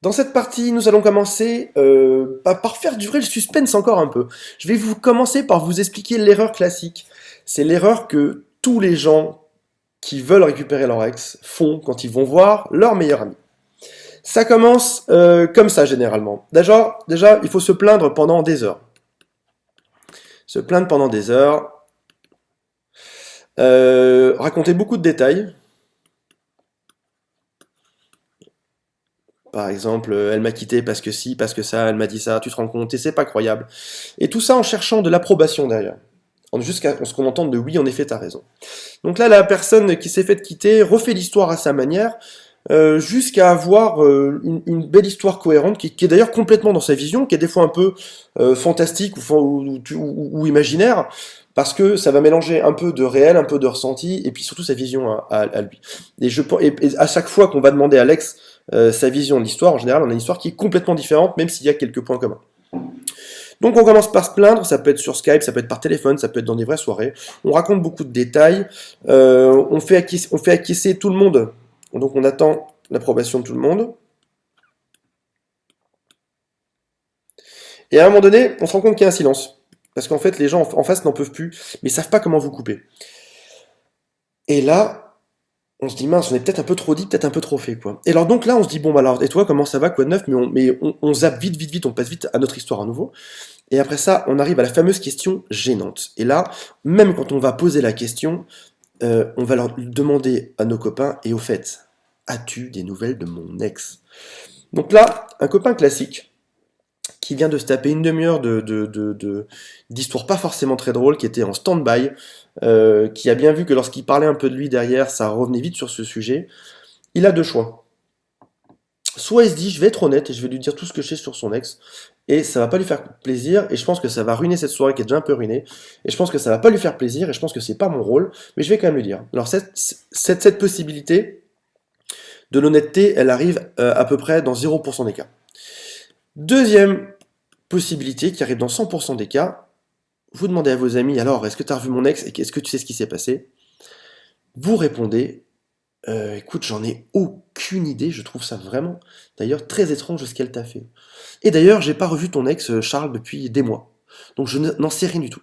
Dans cette partie, nous allons commencer par faire durer le suspense encore un peu. Je vais vous commencer par vous expliquer l'erreur classique. C'est l'erreur que tous les gens qui veulent récupérer leur ex font quand ils vont voir leur meilleur ami. Ça commence comme ça généralement. Déjà, il faut se plaindre pendant des heures. Se plaindre pendant des heures. Raconter beaucoup de détails. Par exemple, elle m'a quitté parce que si, parce que ça, elle m'a dit ça, tu te rends compte, et c'est pas croyable. Et tout ça en cherchant de l'approbation derrière. Jusqu'à ce qu'on entende de oui, en effet, t'as raison. Donc là, la personne qui s'est fait quitter refait l'histoire à sa manière, jusqu'à avoir une belle histoire cohérente, qui est d'ailleurs complètement dans sa vision, qui est des fois un peu fantastique ou imaginaire, parce que ça va mélanger un peu de réel, un peu de ressenti, et puis surtout sa vision à lui. Et à chaque fois qu'on va demander à Alex sa vision de l'histoire, en général, on a une histoire qui est complètement différente, même s'il y a quelques points communs. Donc on commence par se plaindre, ça peut être sur Skype, ça peut être par téléphone, ça peut être dans des vraies soirées. On raconte beaucoup de détails, on fait acquiescer tout le monde. Donc on attend l'approbation de tout le monde. Et à un moment donné, on se rend compte qu'il y a un silence. Parce qu'en fait, les gens en face n'en peuvent plus, mais ils savent pas comment vous couper. Et là, on se dit, mince, on est peut-être un peu trop dit, peut-être un peu trop fait, quoi. Et alors donc là, on se dit, bon, bah alors, et toi, comment ça va, quoi de neuf? Mais on zappe vite, on passe vite à notre histoire à nouveau. Et après ça, on arrive à la fameuse question gênante. Et là, même quand on va poser la question, on va leur demander à nos copains, et au fait, as-tu des nouvelles de mon ex? Donc là, un copain classique, qui vient de se taper une demi-heure d'histoire pas forcément très drôle, qui était en stand-by, qui a bien vu que lorsqu'il parlait un peu de lui derrière, ça revenait vite sur ce sujet, il a deux choix. Soit il se dit, je vais être honnête et je vais lui dire tout ce que je sais sur son ex, et ça va pas lui faire plaisir, et je pense que ça va ruiner cette soirée qui est déjà un peu ruinée, et je pense que ça va pas lui faire plaisir, et je pense que c'est pas mon rôle, mais je vais quand même lui dire. Alors cette possibilité de l'honnêteté, elle arrive à peu près dans 0% des cas. Deuxième possibilité qui arrive dans 100% des cas, vous demandez à vos amis, alors est-ce que tu as revu mon ex, et est-ce que tu sais ce qui s'est passé? Vous répondez, écoute, j'en ai aucune idée, je trouve ça vraiment, d'ailleurs, très étrange ce qu'elle t'a fait. Et d'ailleurs, j'ai pas revu ton ex, Charles, depuis des mois. Donc je n'en sais rien du tout.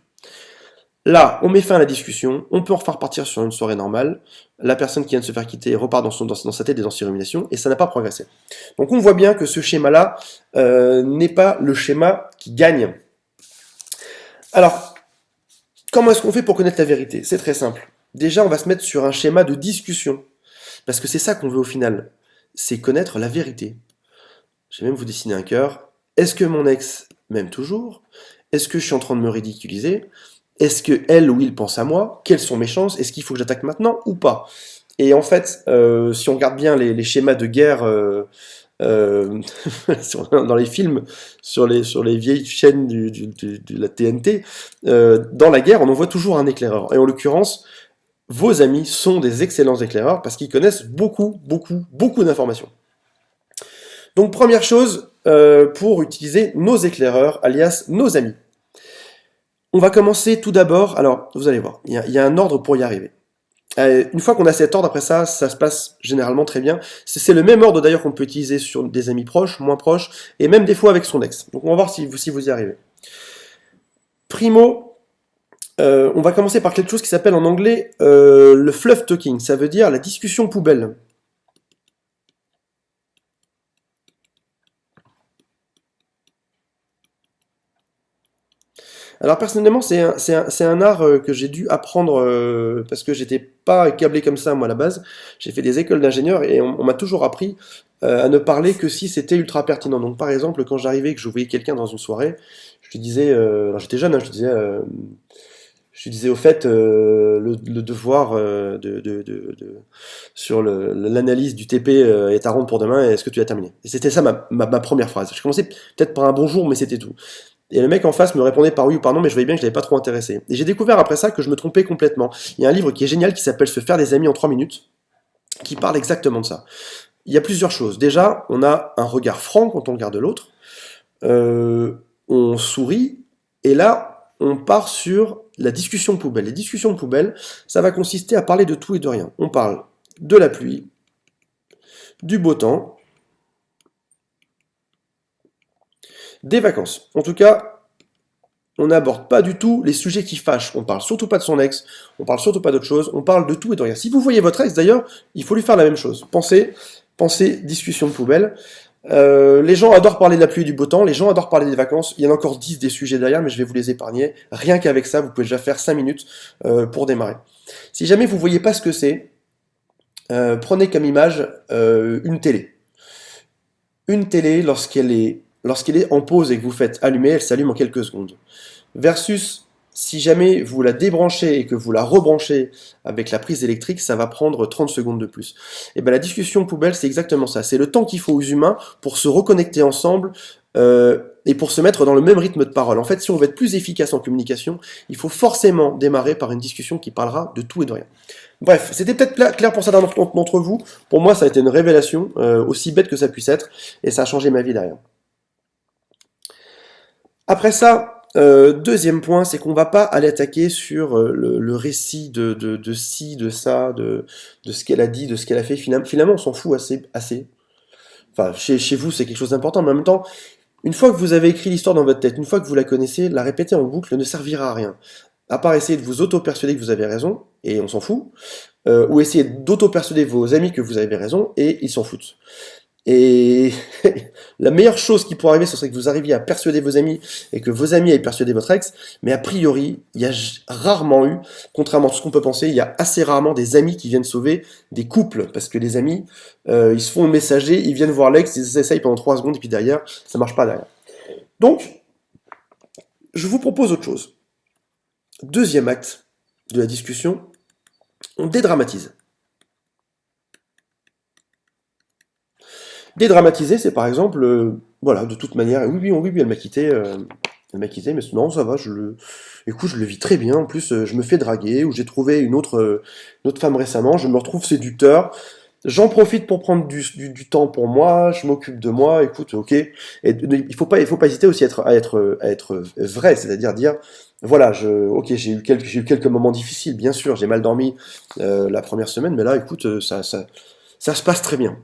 Là, on met fin à la discussion, on peut en repartir sur une soirée normale, la personne qui vient de se faire quitter repart dans sa tête et dans ses ruminations, et ça n'a pas progressé. Donc on voit bien que ce schéma-là n'est pas le schéma qui gagne. Alors, comment est-ce qu'on fait pour connaître la vérité? C'est très simple. Déjà, on va se mettre sur un schéma de discussion, parce que c'est ça qu'on veut au final, c'est connaître la vérité. Je vais même vous dessiner un cœur. Est-ce que mon ex m'aime toujours? Est-ce que je suis en train de me ridiculiser? Est-ce que elle ou il pense à moi? Quelles sont mes chances? Est-ce qu'il faut que j'attaque maintenant ou pas? Et en fait, si on regarde bien les schémas de guerre euh, dans les films, sur les vieilles chaînes de la TNT, dans la guerre, on en voit toujours un éclaireur. Et en l'occurrence, vos amis sont des excellents éclaireurs parce qu'ils connaissent beaucoup d'informations. Donc première chose, pour utiliser nos éclaireurs, alias nos amis. On va commencer tout d'abord, alors vous allez voir, il y a un ordre pour y arriver. Une fois qu'on a cet ordre, après ça, ça se passe généralement très bien. C'est le même ordre d'ailleurs qu'on peut utiliser sur des amis proches, moins proches, et même des fois avec son ex. Donc on va voir si vous y arrivez. Primo, on va commencer par quelque chose qui s'appelle en anglais le fluff talking, ça veut dire la discussion poubelle. Alors personnellement, c'est un art que j'ai dû apprendre parce que j'étais pas câblé comme ça moi à la base. J'ai fait des écoles d'ingénieur et on m'a toujours appris à ne parler que si c'était ultra pertinent. Donc par exemple, quand j'arrivais et que je voyais quelqu'un dans une soirée, je lui disais, alors j'étais jeune, hein, je lui disais au fait le devoir sur l'analyse du TP est à rendre pour demain. Est-ce que tu as terminé? Et c'était ça ma première phrase. Je commençais peut-être par un bonjour, mais c'était tout. Et le mec en face me répondait par oui ou par non, mais je voyais bien que je l'avais pas trop intéressé. Et j'ai découvert après ça que je me trompais complètement. Il y a un livre qui est génial qui s'appelle Se faire des amis en 3 minutes, qui parle exactement de ça. Il y a plusieurs choses. Déjà, on a un regard franc quand on regarde l'autre, on sourit, et là, on part sur la discussion poubelle. Les discussions poubelles, ça va consister à parler de tout et de rien. On parle de la pluie, du beau temps, Des vacances. En tout cas, on n'aborde pas du tout les sujets qui fâchent. On parle surtout pas de son ex, on parle surtout pas d'autre chose, on parle de tout et de rien. Si vous voyez votre ex d'ailleurs, il faut lui faire la même chose. Pensez discussion de poubelle. Les gens adorent parler de la pluie et du beau temps, les gens adorent parler des vacances, il y en a encore 10 des sujets derrière, mais je vais vous les épargner. Rien qu'avec ça, vous pouvez déjà faire 5 minutes pour démarrer. Si jamais vous voyez pas ce que c'est, prenez comme image une télé. Une télé, lorsqu'elle est en pause et que vous faites allumer, elle s'allume en quelques secondes. Versus, si jamais vous la débranchez et que vous la rebranchez avec la prise électrique, ça va prendre 30 secondes de plus. Et bien la discussion poubelle, c'est exactement ça. C'est le temps qu'il faut aux humains pour se reconnecter ensemble et pour se mettre dans le même rythme de parole. En fait, si on veut être plus efficace en communication, il faut forcément démarrer par une discussion qui parlera de tout et de rien. Bref, c'était peut-être clair pour certains d'entre vous. Pour moi, ça a été une révélation, aussi bête que ça puisse être, et ça a changé ma vie derrière. Après ça, deuxième point, c'est qu'on va pas aller attaquer sur le récit de ci, de ça, de ce qu'elle a dit, de ce qu'elle a fait. Finalement, on s'en fout assez. Enfin, chez vous, c'est quelque chose d'important, mais en même temps, une fois que vous avez écrit l'histoire dans votre tête, une fois que vous la connaissez, la répéter en boucle ne servira à rien. À part essayer de vous auto-persuader que vous avez raison, et on s'en fout, ou essayer d'auto-persuader vos amis que vous avez raison, et ils s'en foutent. Et la meilleure chose qui pourrait arriver, ce serait que vous arriviez à persuader vos amis, et que vos amis aient persuadé votre ex, mais a priori, il y a rarement eu, contrairement à tout ce qu'on peut penser, il y a assez rarement des amis qui viennent sauver des couples, parce que les amis, ils se font messager, ils viennent voir l'ex, ils essayent pendant 3 secondes, et puis derrière, ça marche pas derrière. Donc, je vous propose autre chose. Deuxième acte de la discussion, on dédramatise. Dédramatiser, c'est par exemple, voilà, de toute manière, oui, elle m'a quitté, mais non, ça va, écoute, je le vis très bien, en plus, je me fais draguer, ou j'ai trouvé une autre femme récemment, je me retrouve séducteur, j'en profite pour prendre du temps pour moi, je m'occupe de moi, écoute, ok, et il faut pas hésiter aussi à être vrai, c'est-à-dire dire, voilà, j'ai eu quelques moments difficiles, bien sûr, j'ai mal dormi la première semaine, mais là, écoute, ça se passe très bien.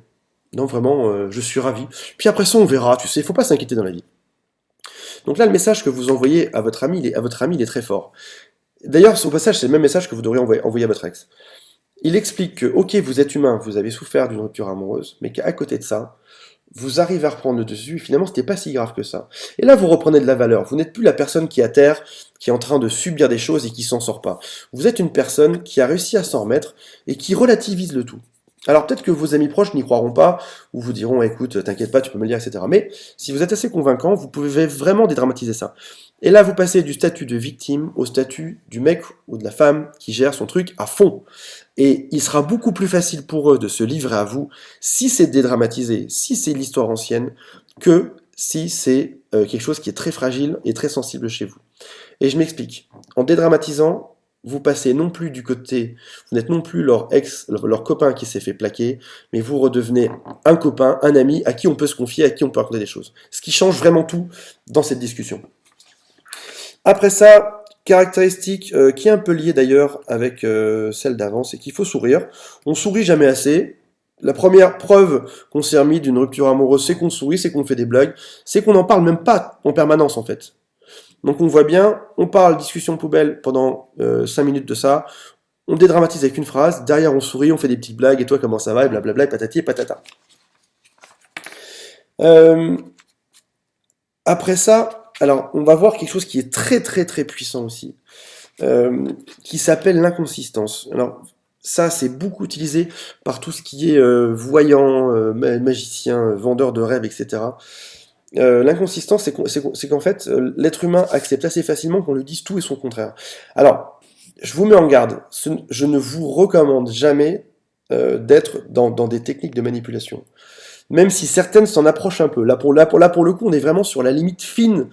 Donc vraiment, je suis ravi. Puis après ça, on verra, tu sais, il faut pas s'inquiéter dans la vie. Donc là, le message que vous envoyez à votre ami, il est très fort. D'ailleurs, au passage, c'est le même message que vous devriez envoyer à votre ex. Il explique que, ok, vous êtes humain, vous avez souffert d'une rupture amoureuse, mais qu'à côté de ça, vous arrivez à reprendre le dessus, et finalement, c'était pas si grave que ça. Et là, vous reprenez de la valeur. Vous n'êtes plus la personne qui est à terre, qui est en train de subir des choses et qui s'en sort pas. Vous êtes une personne qui a réussi à s'en remettre et qui relativise le tout. Alors peut-être que vos amis proches n'y croiront pas, ou vous diront, écoute, t'inquiète pas, tu peux me le dire, etc. Mais si vous êtes assez convaincant, vous pouvez vraiment dédramatiser ça. Et là, vous passez du statut de victime au statut du mec ou de la femme qui gère son truc à fond. Et il sera beaucoup plus facile pour eux de se livrer à vous si c'est dédramatisé, si c'est l'histoire ancienne, que si c'est quelque chose qui est très fragile et très sensible chez vous. Et je m'explique. En dédramatisant, vous passez non plus du côté, vous n'êtes non plus leur ex, leur copain qui s'est fait plaquer, mais vous redevenez un copain, un ami à qui on peut se confier, à qui on peut raconter des choses. Ce qui change vraiment tout dans cette discussion. Après ça, caractéristique qui est un peu liée d'ailleurs avec celle d'avant, c'est qu'il faut sourire. On sourit jamais assez. La première preuve qu'on s'est remis d'une rupture amoureuse, c'est qu'on sourit, c'est qu'on fait des blagues, c'est qu'on n'en parle même pas en permanence en fait. Donc on voit bien, on parle discussion poubelle pendant 5 minutes de ça, on dédramatise avec une phrase, derrière on sourit, on fait des petites blagues, et toi comment ça va, et blablabla, et patati et patata. Après ça, alors on va voir quelque chose qui est très très très puissant aussi, qui s'appelle l'inconsistance. Alors ça c'est beaucoup utilisé par tout ce qui est voyant, magicien, vendeur de rêves, etc. L'inconsistance, c'est qu'en fait, l'être humain accepte assez facilement qu'on lui dise tout et son contraire. Alors, je vous mets en garde, je ne vous recommande jamais d'être dans des techniques de manipulation. Même si certaines s'en approchent un peu. Là pour le coup, on est vraiment sur la limite fine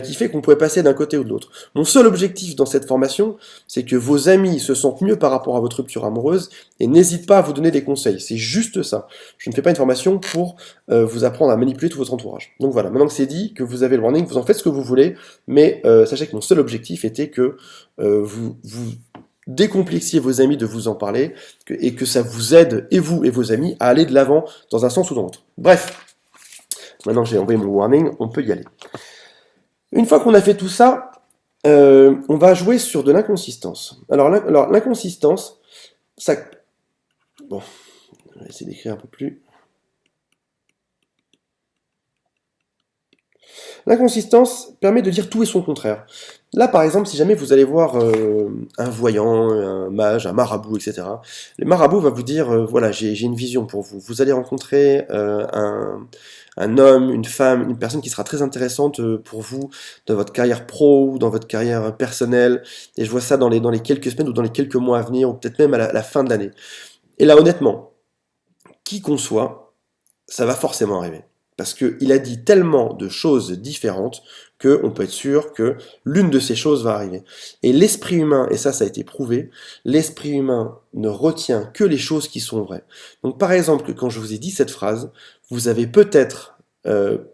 qui fait qu'on pourrait passer d'un côté ou de l'autre. Mon seul objectif dans cette formation, c'est que vos amis se sentent mieux par rapport à votre rupture amoureuse et n'hésitent pas à vous donner des conseils. C'est juste ça. Je ne fais pas une formation pour vous apprendre à manipuler tout votre entourage. Donc voilà, maintenant que c'est dit, que vous avez le warning, vous en faites ce que vous voulez, mais sachez que mon seul objectif était que vous décomplexiez vos amis de vous en parler et que ça vous aide, et vous et vos amis, à aller de l'avant dans un sens ou dans l'autre. Bref, maintenant que j'ai envoyé mon warning, on peut y aller. Une fois qu'on a fait tout ça, on va jouer sur de l'inconsistance. Alors, l'inconsistance, ça... Bon, on va essayer d'écrire un peu plus. L'inconsistance permet de dire tout et son contraire. Là, par exemple, si jamais vous allez voir un voyant, un mage, un marabout, etc., le marabout va vous dire, voilà, j'ai une vision pour vous. Vous allez rencontrer un homme, une femme, une personne qui sera très intéressante pour vous dans votre carrière pro ou dans votre carrière personnelle. Et je vois ça dans les quelques semaines ou dans les quelques mois à venir, ou peut-être même à la fin de l'année. Et là, honnêtement, qui qu'on soit, ça va forcément arriver. Parce qu'il a dit tellement de choses différentes qu'on peut être sûr que l'une de ces choses va arriver. Et l'esprit humain, et ça a été prouvé, l'esprit humain ne retient que les choses qui sont vraies. Donc par exemple, quand je vous ai dit cette phrase, vous avez peut-être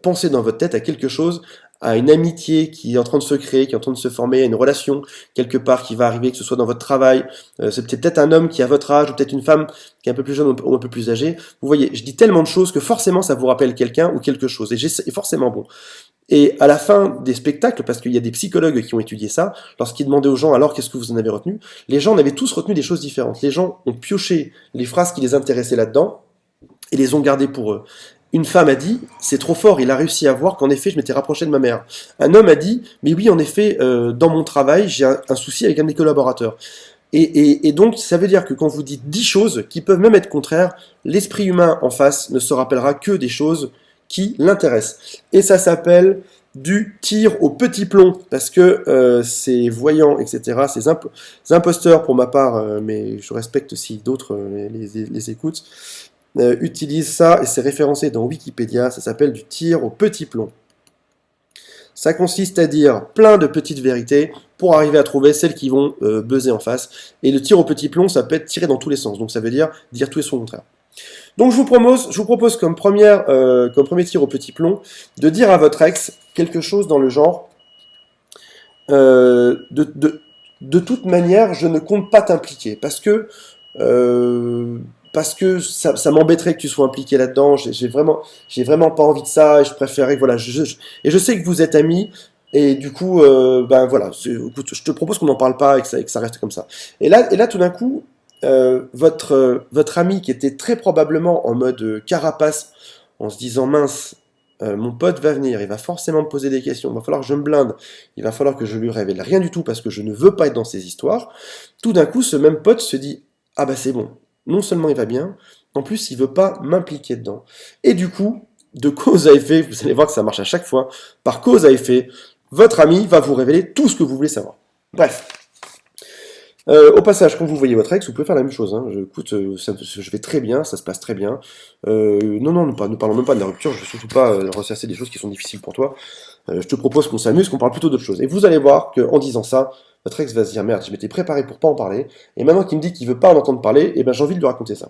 pensé dans votre tête à quelque chose, à une amitié qui est en train de se créer, qui est en train de se former, à une relation quelque part qui va arriver, que ce soit dans votre travail, c'est peut-être un homme qui a votre âge, ou peut-être une femme qui est un peu plus jeune ou un peu plus âgée. Vous voyez, je dis tellement de choses que forcément ça vous rappelle quelqu'un ou quelque chose, et c'est forcément bon. Et à la fin des spectacles, parce qu'il y a des psychologues qui ont étudié ça, lorsqu'ils demandaient aux gens alors qu'est-ce que vous en avez retenu, les gens en avaient tous retenu des choses différentes. Les gens ont pioché les phrases qui les intéressaient là-dedans et les ont gardées pour eux. Une femme a dit, c'est trop fort, il a réussi à voir qu'en effet je m'étais rapproché de ma mère. Un homme a dit, mais oui en effet, dans mon travail j'ai un souci avec un de mes collaborateurs. Et donc, ça veut dire que quand vous dites 10 choses qui peuvent même être contraires, l'esprit humain en face ne se rappellera que des choses qui l'intéressent. Et ça s'appelle du tir au petit plomb, parce que ces voyants, etc., ces imposteurs pour ma part, mais je respecte si d'autres les écoutent, utilisent ça, et c'est référencé dans Wikipédia, ça s'appelle du tir au petit plomb. Ça consiste à dire plein de petites vérités pour arriver à trouver celles qui vont buzzer en face. Et le tir au petit plomb, ça peut être tiré dans tous les sens. Donc ça veut dire tout et son contraire. Donc je vous propose comme premier tir au petit plomb de dire à votre ex quelque chose dans le genre de toute manière, je ne compte pas t'impliquer euh, parce que ça m'embêterait que tu sois impliqué là-dedans. J'ai vraiment pas envie de ça et je préférerais, voilà, et je sais que vous êtes amis et du coup, ben voilà, écoute, je te propose qu'on n'en parle pas et que ça reste comme ça. Et là, tout d'un coup, votre ami qui était très probablement en mode carapace, en se disant mince, mon pote va venir, il va forcément me poser des questions, il va falloir que je me blinde, il va falloir que je lui révèle rien du tout parce que je ne veux pas être dans ces histoires. Tout d'un coup, ce même pote se dit ah bah c'est bon, non seulement il va bien, en plus il veut pas m'impliquer dedans. Et du coup, de cause à effet, vous allez voir que ça marche à chaque fois, par cause à effet, votre ami va vous révéler tout ce que vous voulez savoir. Bref. Au passage, quand vous voyez votre ex, vous pouvez faire la même chose. Hein. Écoute, je vais très bien, ça se passe très bien. Non, ne parlons même pas de la rupture, je veux surtout pas ressasser des choses qui sont difficiles pour toi. Je te propose qu'on s'amuse, qu'on parle plutôt d'autre chose. Et vous allez voir qu'en disant ça, votre ex va se dire merde, je m'étais préparé pour pas en parler, et maintenant qu'il me dit qu'il veut pas en entendre parler, eh ben j'ai envie de lui raconter ça.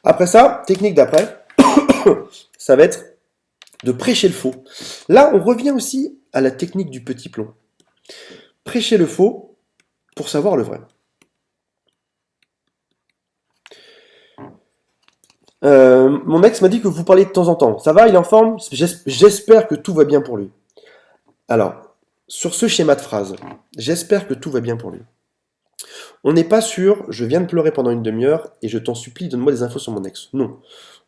Après ça, technique d'après, ça va être de prêcher le faux. Là, on revient aussi à la technique du petit plomb. Prêcher le faux pour savoir le vrai. Mon ex m'a dit que vous parliez de temps en temps. Ça va, il est en forme? J'espère que tout va bien pour lui. Alors, sur ce schéma de phrase, j'espère que tout va bien pour lui. On n'est pas sûr, je viens de pleurer pendant une demi-heure et je t'en supplie, donne-moi des infos sur mon ex. Non.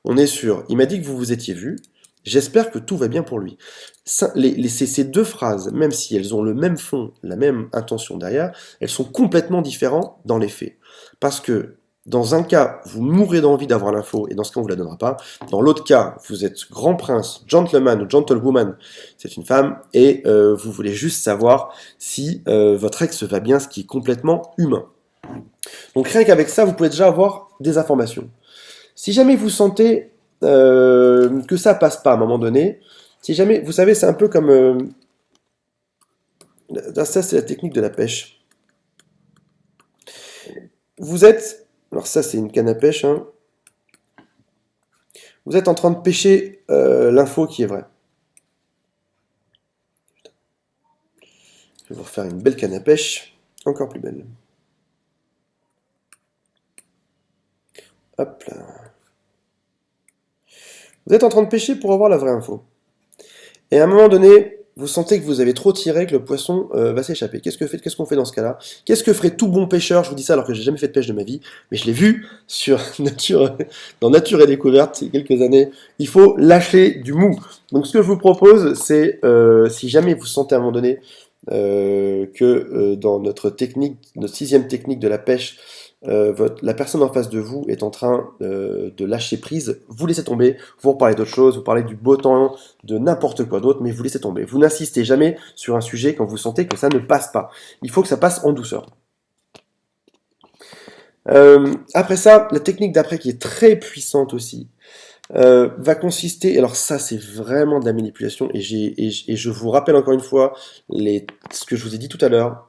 On est sûr, il m'a dit que vous vous étiez vu, j'espère que tout va bien pour lui. Ces deux phrases, même si elles ont le même fond, la même intention derrière, elles sont complètement différentes dans les faits. Parce que dans un cas, vous mourrez d'envie d'avoir l'info et dans ce cas, on ne vous la donnera pas. Dans l'autre cas, vous êtes grand prince, gentleman ou gentlewoman, c'est une femme, et vous voulez juste savoir si votre ex va bien, ce qui est complètement humain. Donc rien qu'avec ça, vous pouvez déjà avoir des informations. Si jamais vous sentez que ça passe pas à un moment donné, si jamais, vous savez, c'est un peu comme ça, c'est la technique de la pêche. Vous êtes, alors ça, c'est une canne à pêche. Hein, vous êtes en train de pêcher l'info qui est vraie. Je vais vous refaire une belle canne à pêche, encore plus belle. Hop là. Vous êtes en train de pêcher pour avoir la vraie info. Et à un moment donné, vous sentez que vous avez trop tiré, que le poisson va s'échapper. Qu'est-ce qu'on fait dans ce cas-là? Qu'est-ce que ferait tout bon pêcheur? Je vous dis ça alors que j'ai jamais fait de pêche de ma vie, mais je l'ai vu sur Nature, dans Nature et Découverte il y a quelques années. Il faut lâcher du mou. Donc ce que je vous propose, c'est si jamais vous sentez à un moment donné que dans notre technique, notre sixième technique de la pêche, la personne en face de vous est en train de lâcher prise, vous laissez tomber, vous reparlez d'autre chose, vous parlez du beau temps, de n'importe quoi d'autre, mais vous laissez tomber. Vous n'insistez jamais sur un sujet quand vous sentez que ça ne passe pas. Il faut que ça passe en douceur. Après ça, la technique d'après qui est très puissante aussi, va consister, alors ça c'est vraiment de la manipulation, et je vous rappelle encore une fois ce que je vous ai dit tout à l'heure,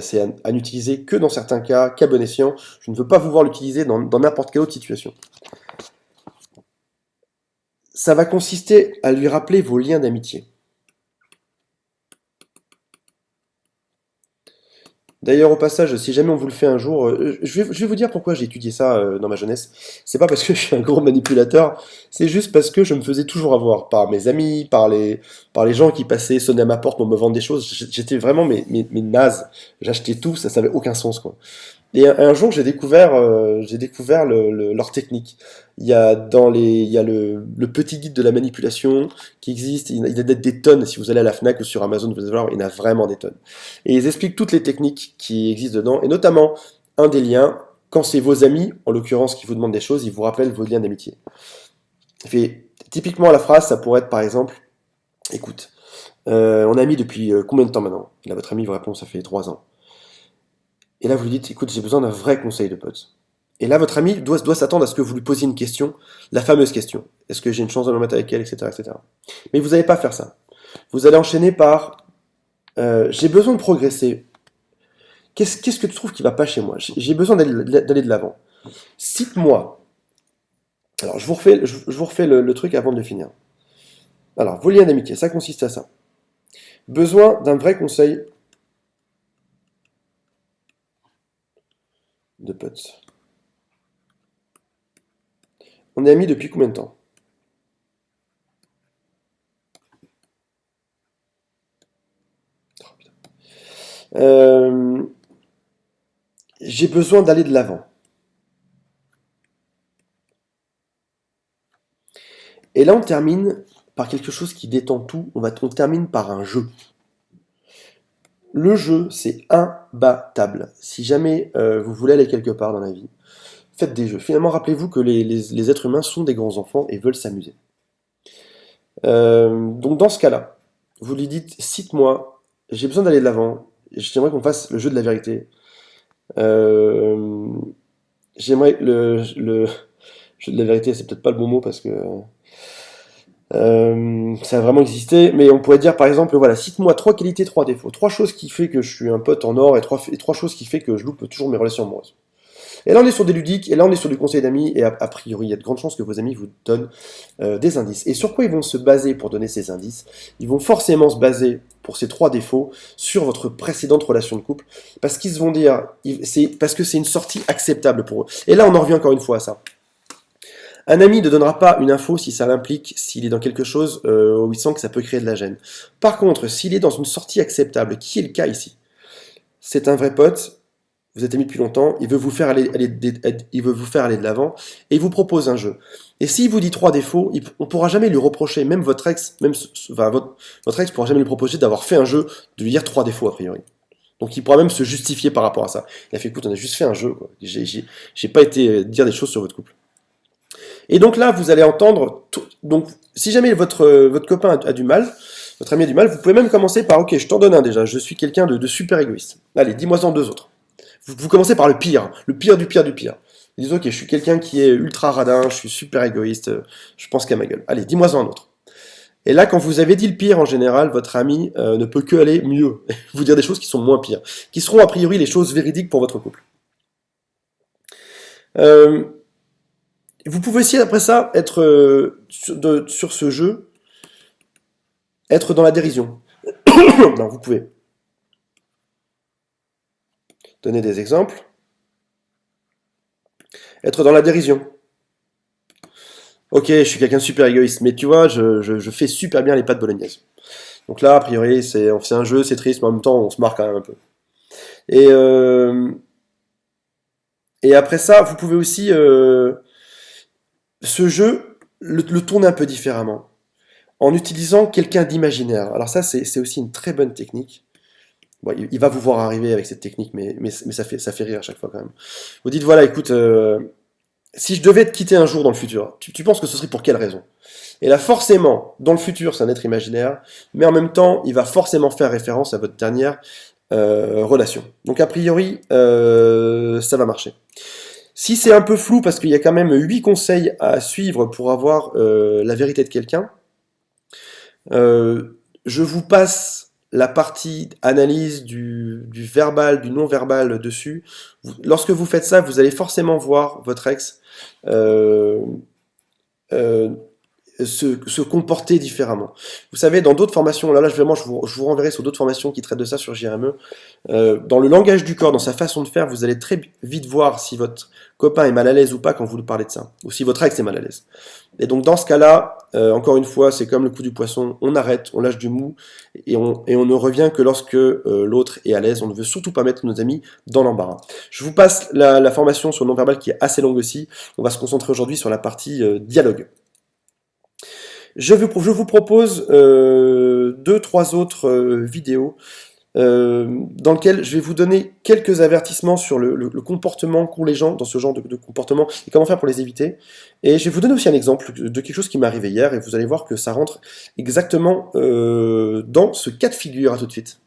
c'est à n'utiliser que dans certains cas, qu'à bon escient. Je ne veux pas vous voir l'utiliser dans n'importe quelle autre situation. Ça va consister à lui rappeler vos liens d'amitié. D'ailleurs, au passage, si jamais on vous le fait un jour, je vais vous dire pourquoi j'ai étudié ça dans ma jeunesse. C'est pas parce que je suis un gros manipulateur, c'est juste parce que je me faisais toujours avoir par mes amis, par les gens qui passaient, sonnaient à ma porte pour me vendre des choses. J'étais vraiment mes nazes. J'achetais tout, ça n'avait aucun sens, quoi. Et un jour, j'ai découvert leur technique. Il y a le petit guide de la manipulation qui existe. Il y a des tonnes. Si vous allez à la Fnac ou sur Amazon, vous allez voir, il y en a vraiment des tonnes. Et ils expliquent toutes les techniques qui existent dedans, et notamment un des liens. Quand c'est vos amis, en l'occurrence, qui vous demandent des choses, ils vous rappellent vos liens d'amitié. Typiquement, la phrase, ça pourrait être par exemple, écoute, on est amis depuis combien de temps maintenant? Et là, votre ami vous répond, ça fait 3 ans. Et là, vous lui dites, écoute, j'ai besoin d'un vrai conseil de pote. Et là, votre ami doit s'attendre à ce que vous lui posiez une question, la fameuse question. Est-ce que j'ai une chance de me mettre avec elle, etc., etc. Mais vous n'allez pas faire ça. Vous allez enchaîner par, j'ai besoin de progresser. Qu'est-ce que tu trouves qui va pas chez moi? J'ai besoin d'aller de l'avant. Cite-moi. Alors, je vous refais le truc avant de le finir. Alors, vos liens d'amitié, ça consiste à ça. Besoin d'un vrai conseil de pote. On est amis depuis combien de temps? Euh, j'ai besoin d'aller de l'avant. Et là, on termine par quelque chose qui détend tout. On termine par un jeu. Le jeu, c'est imbattable. Si jamais vous voulez aller quelque part dans la vie, faites des jeux. Finalement, rappelez-vous que les êtres humains sont des grands enfants et veulent s'amuser. Donc dans ce cas-là, vous lui dites, cite-moi, j'ai besoin d'aller de l'avant, j'aimerais qu'on fasse le jeu de la vérité. Euh, j'aimerais le jeu de la vérité, c'est peut-être pas le bon mot parce que ça a vraiment existé, mais on pourrait dire par exemple, voilà, cite-moi 3 qualités, 3 défauts, 3 choses qui fait que je suis un pote en or et 3 choses qui fait que je loupe toujours mes relations amoureuses. Et là on est sur des ludiques, et là on est sur du conseil d'amis, et a priori il y a de grandes chances que vos amis vous donnent des indices. Et sur quoi ils vont se baser pour donner ces indices? Ils vont forcément se baser pour ces 3 défauts sur votre précédente relation de couple, parce qu'ils se vont dire, c'est parce que c'est une sortie acceptable pour eux. Et là on en revient encore une fois à ça. Un ami ne donnera pas une info si ça l'implique, s'il est dans quelque chose où il sent que ça peut créer de la gêne. Par contre, s'il est dans une sortie acceptable, qui est le cas ici, c'est un vrai pote, vous êtes amis depuis longtemps, il veut vous faire il veut vous faire aller de l'avant, et il vous propose un jeu. Et s'il vous dit 3 défauts, on ne pourra jamais lui reprocher, même votre ex, enfin, votre ex pourra jamais lui proposer d'avoir fait un jeu, de lui dire 3 défauts a priori. Donc il pourra même se justifier par rapport à ça. Il a fait, écoute, on a juste fait un jeu, quoi. J'ai pas été dire des choses sur votre couple. Et donc là, vous allez entendre. Donc, si jamais votre copain a du mal, votre ami a du mal, vous pouvez même commencer par, ok, je t'en donne un déjà. Je suis quelqu'un de super égoïste. Allez, dis-moi-en 2 autres. Vous commencez par le pire du pire du pire. Vous dites, ok, je suis quelqu'un qui est ultra radin, je suis super égoïste, je pense qu'à ma gueule. Allez, dis-moi-en un autre. Et là, quand vous avez dit le pire, en général, votre ami ne peut que aller mieux, vous dire des choses qui sont moins pires, qui seront a priori les choses véridiques pour votre couple. Euh, Vous pouvez aussi, après ça, être sur ce jeu, être dans la dérision. Non, vous pouvez donner des exemples. Être dans la dérision. Ok, je suis quelqu'un de super égoïste, mais tu vois, je fais super bien les pâtes bolognaises. Donc là, a priori, c'est un jeu, c'est triste, mais en même temps, on se marre quand même un peu. Et, et après ça, vous pouvez aussi ce jeu le tourner un peu différemment, en utilisant quelqu'un d'imaginaire. Alors ça, c'est aussi une très bonne technique. Bon, il va vous voir arriver avec cette technique, mais ça fait rire à chaque fois quand même. Vous dites, voilà, écoute, si je devais te quitter un jour dans le futur, tu penses que ce serait pour quelle raison? Et là, forcément, dans le futur, c'est un être imaginaire, mais en même temps, il va forcément faire référence à votre dernière relation. Donc a priori, ça va marcher. Si c'est un peu flou, parce qu'il y a quand même 8 conseils à suivre pour avoir la vérité de quelqu'un, je vous passe la partie analyse du verbal, du non-verbal dessus. Lorsque vous faites ça, vous allez forcément voir votre ex euh, euh, se comporter différemment. Vous savez, dans d'autres formations, je vous renverrai sur d'autres formations qui traitent de ça sur JRME. Dans le langage du corps, dans sa façon de faire, vous allez très vite voir si votre copain est mal à l'aise ou pas quand vous lui parlez de ça, ou si votre ex est mal à l'aise. Et donc dans ce cas-là, encore une fois, c'est comme le coup du poisson, on arrête, on lâche du mou, et on ne revient que lorsque l'autre est à l'aise. On ne veut surtout pas mettre nos amis dans l'embarras. Je vous passe la formation sur le non-verbal qui est assez longue aussi. On va se concentrer aujourd'hui sur la partie dialogue. Je vous propose deux, trois autres vidéos dans lesquelles je vais vous donner quelques avertissements sur le comportement qu'ont les gens dans ce genre de comportement et comment faire pour les éviter. Et je vais vous donner aussi un exemple de quelque chose qui m'est arrivé hier et vous allez voir que ça rentre exactement dans ce cas de figure. À tout de suite.